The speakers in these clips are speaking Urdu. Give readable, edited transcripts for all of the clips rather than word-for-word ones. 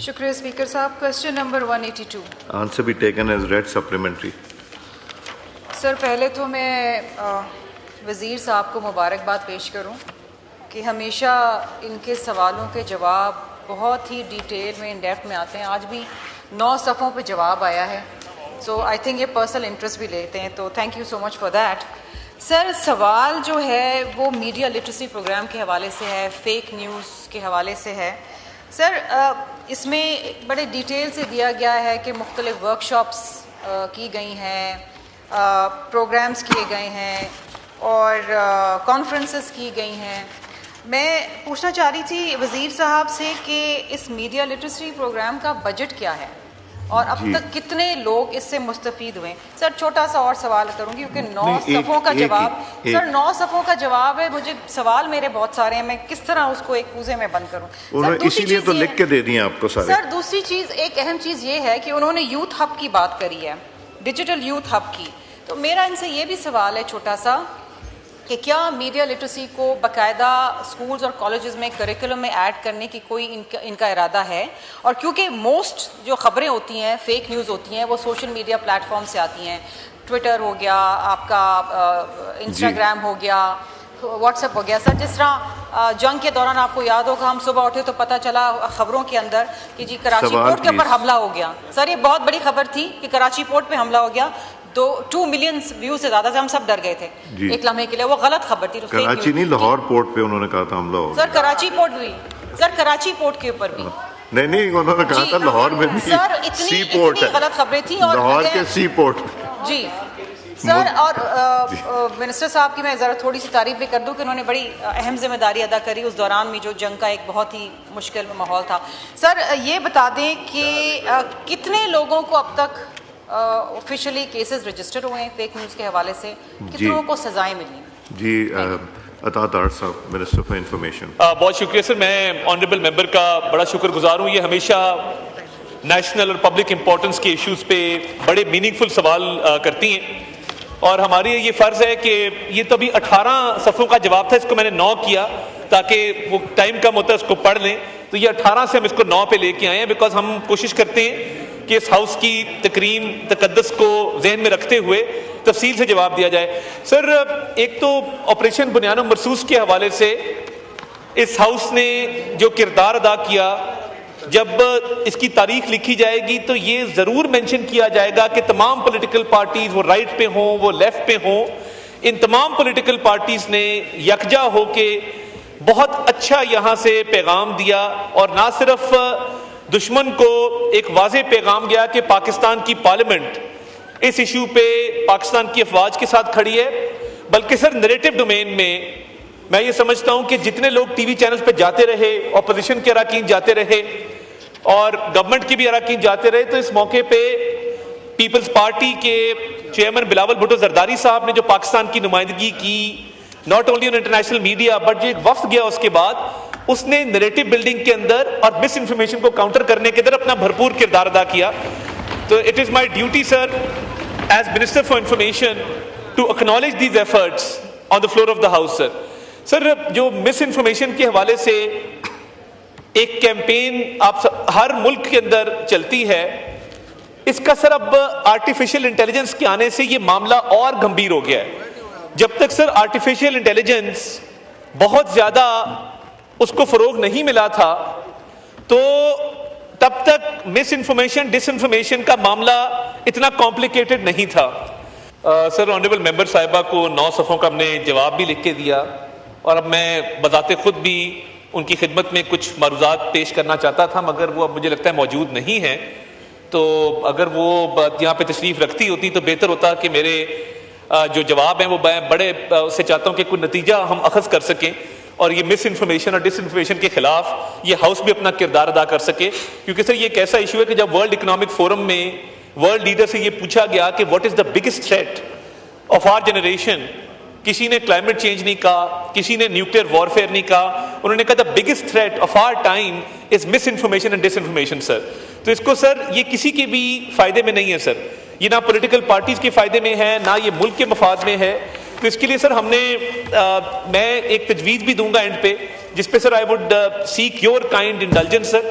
شکریہ اسپیکر صاحب. Question number 182. Answer be taken as read supplementary. سر پہلے تو میں وزیر صاحب کو مبارکباد پیش کروں کہ ہمیشہ ان کے سوالوں کے جواب بہت ہی ڈیٹیل میں ان ڈیپتھ میں آتے ہیں. آج بھی 9 صفحوں پہ جواب آیا ہے. سو آئی تھنک یہ پرسنل انٹرسٹ بھی لیتے ہیں, تو thank you so much for that. Sir سوال جو ہے وہ میڈیا لٹریسی پروگرام کے حوالے سے ہے, فیک نیوز کے حوالے سے ہے. سر اس میں بڑے ڈیٹیل سے دیا گیا ہے کہ مختلف ورک شاپس کی گئی ہیں, پروگرامز کیے گئے ہیں اور کانفرنسز کی گئی ہیں. میں پوچھنا چاہ رہی تھی وزیر صاحب سے کہ اس میڈیا لٹریسی پروگرام کا بجٹ کیا ہے اور اب تک کتنے لوگ اس سے مستفید ہوئے. سر چھوٹا سا اور سوال کروں گی کیونکہ 9 صفحوں کا جواب, سر 9 صفحوں کا جواب ہے, مجھے سوال میرے بہت سارے ہیں, میں کس طرح اس کو ایک کوزے میں بند کروں. اسی لیے تو لکھ کے دے دیں آپ کو سارے. سر دوسری چیز, ایک اہم چیز یہ ہے کہ انہوں نے یوتھ ہب کی بات کری ہے, ڈیجیٹل یوتھ ہب کی. تو میرا ان سے یہ بھی سوال ہے چھوٹا سا کہ کیا میڈیا لٹریسی کو باقاعدہ اسکولز اور کالجز میں کریکولم میں ایڈ کرنے کی کوئی ان کا ارادہ ہے. اور کیونکہ موسٹ جو خبریں ہوتی ہیں, فیک نیوز ہوتی ہیں, وہ سوشل میڈیا پلیٹ فارم سے آتی ہیں. ٹویٹر ہو گیا, آپ کا انسٹاگرام ہو گیا, واٹس ایپ ہو گیا. سر جس طرح جنگ کے دوران آپ کو یاد ہوگا ہم صبح اٹھے تو پتہ چلا خبروں کے اندر کہ جی کراچی پورٹ کے اوپر حملہ ہو گیا. سر یہ بہت بڑی خبر تھی کہ کراچی پورٹ پہ حملہ ہو گیا, 2 ملین ویو سے زیادہ سے ہم سب ڈر گئے تھے ایک لمحے کے لیے. وہ غلط خبر تھی. کراچی نہیں, لاہور پورٹ پہ انہوں نے کہا تھا حملہ ہو. سر کراچی پورٹ بھی, سر کراچی پورٹ کے اوپر بھی نہیں, انہوں نے کہا تھا لاہور میں بھی. سر اتنی غلط خبریں تھیں. اور لاہور کے سی پورٹ. جی سر, اور منسٹر صاحب کی میں ذرا تھوڑی سی تعریف بھی کر دوں کہ انہوں نے بڑی اہم ذمہ داری ادا کری اس دوران میں جو جنگ کا ایک بہت ہی مشکل ماحول تھا. سر یہ بتا دیں کہ کتنے لوگوں کو اب تک آفیشیلی کیسز رجسٹر ہوئے ہیں فیک نیوز کے حوالے سے, کتنوں کو سزائیں ملی ہیں؟ جی عطا دار صاحب, منسٹر فار انفارمیشن. بہت شکریہ سر. میں آنریبل ممبر کا بڑا شکر گزار ہوں. یہ ہمیشہ نیشنل اور پبلک امپورٹنس کے ایشوز پہ بڑے میننگ فل سوال کرتی ہیں, اور ہماری یہ فرض ہے کہ یہ تو ابھی 18 صفحوں کا جواب تھا, اس کو میں نے 9 کیا تاکہ وہ ٹائم کم ہوتا ہے اس کو پڑھ لیں. تو یہ 18 سے ہم اس کو 9 پہ لے کے آئے ہیں, بیکاز ہم کوشش کرتے ہیں کہ اس ہاؤس کی تکریم تقدس کو ذہن میں رکھتے ہوئے تفصیل سے جواب دیا جائے. سر ایک تو آپریشن بنیان و مرصوص کے حوالے سے اس ہاؤس نے جو کردار ادا کیا, جب اس کی تاریخ لکھی جائے گی تو یہ ضرور مینشن کیا جائے گا کہ تمام پولیٹیکل پارٹیز, وہ رائٹ پہ ہوں وہ لیفٹ پہ ہوں, ان تمام پولیٹیکل پارٹیز نے یکجا ہو کے بہت اچھا یہاں سے پیغام دیا. اور نہ صرف دشمن کو ایک واضح پیغام گیا کہ پاکستان کی پارلیمنٹ اس ایشو پہ پاکستان کی افواج کے ساتھ کھڑی ہے, بلکہ سر نیریٹو ڈومین میں یہ سمجھتا ہوں کہ جتنے لوگ ٹی وی چینلز پہ جاتے رہے, اپوزیشن کے اراکین جاتے رہے اور گورنمنٹ کے بھی اراکین جاتے رہے, تو اس موقع پہ پیپلز پارٹی کے چیئرمین بلاول بھٹو زرداری صاحب نے جو پاکستان کی نمائندگی کی, not only in international media but جو ایک وفد گیا اس کے بعد, اس نے نیریٹو بلڈنگ کے اندر اور مس انفارمیشن کو کاؤنٹر کرنے کے اندر اپنا بھرپور کردار ادا کیا. تو it is my duty sir as minister for information to acknowledge these efforts on the floor of the house. Sir جو مس انفارمیشن کے حوالے سے ایک کیمپین آپ ہر ملک کے اندر چلتی ہے, اس کا سر اب آرٹیفیشل انٹیلیجنس کے آنے سے یہ معاملہ اور گمبھیر ہو گیا ہے. جب تک سر آرٹیفیشل انٹیلیجنس بہت زیادہ اس کو فروغ نہیں ملا تھا تو تب تک مس انفارمیشن ڈس انفارمیشن کا معاملہ اتنا کمپلیکیٹڈ نہیں تھا. سر آنریبل ممبر صاحبہ کو 9 صفحوں کا ہم نے جواب بھی لکھ کے دیا, اور اب میں بذات خود بھی ان کی خدمت میں کچھ معروضات پیش کرنا چاہتا تھا, مگر وہ اب مجھے لگتا ہے موجود نہیں ہیں. تو اگر وہ یہاں پہ تشریف رکھتی ہوتی تو بہتر ہوتا کہ میرے جو جواب ہیں وہ بڑے اس سے چاہتا ہوں کہ کوئی نتیجہ ہم اخذ کر سکیں, اور یہ مس انفارمیشن اور ڈس انفارمیشن کے خلاف یہ ہاؤس بھی اپنا کردار ادا کر سکے. کیونکہ سر یہ ایک ایسا ایشو ہے کہ جب ورلڈ اکنامک فورم میں ورلڈ لیڈر سے یہ پوچھا گیا کہ what is the biggest threat of our generation, کسی نے کلائمیٹ چینج نہیں کہا, کسی نے نیوکلیئر وارفیئر نہیں کہا, انہوں نے کہا the biggest threat of our time is misinformation and disinformation. Sir تو اس کو سر یہ کسی کے بھی فائدے میں نہیں ہے سر, یہ نہ پولیٹیکل پارٹیز کے فائدے میں ہے نہ یہ ملک کے مفاد میں ہے. تو اس کے لیے سر ہم نے میں ایک تجویز بھی دوں گا اینڈ پہ, جس پہ sir I would seek your kind indulgence sir.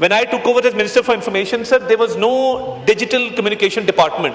When I took over as Minister for Information, sir, there was no digital communication department.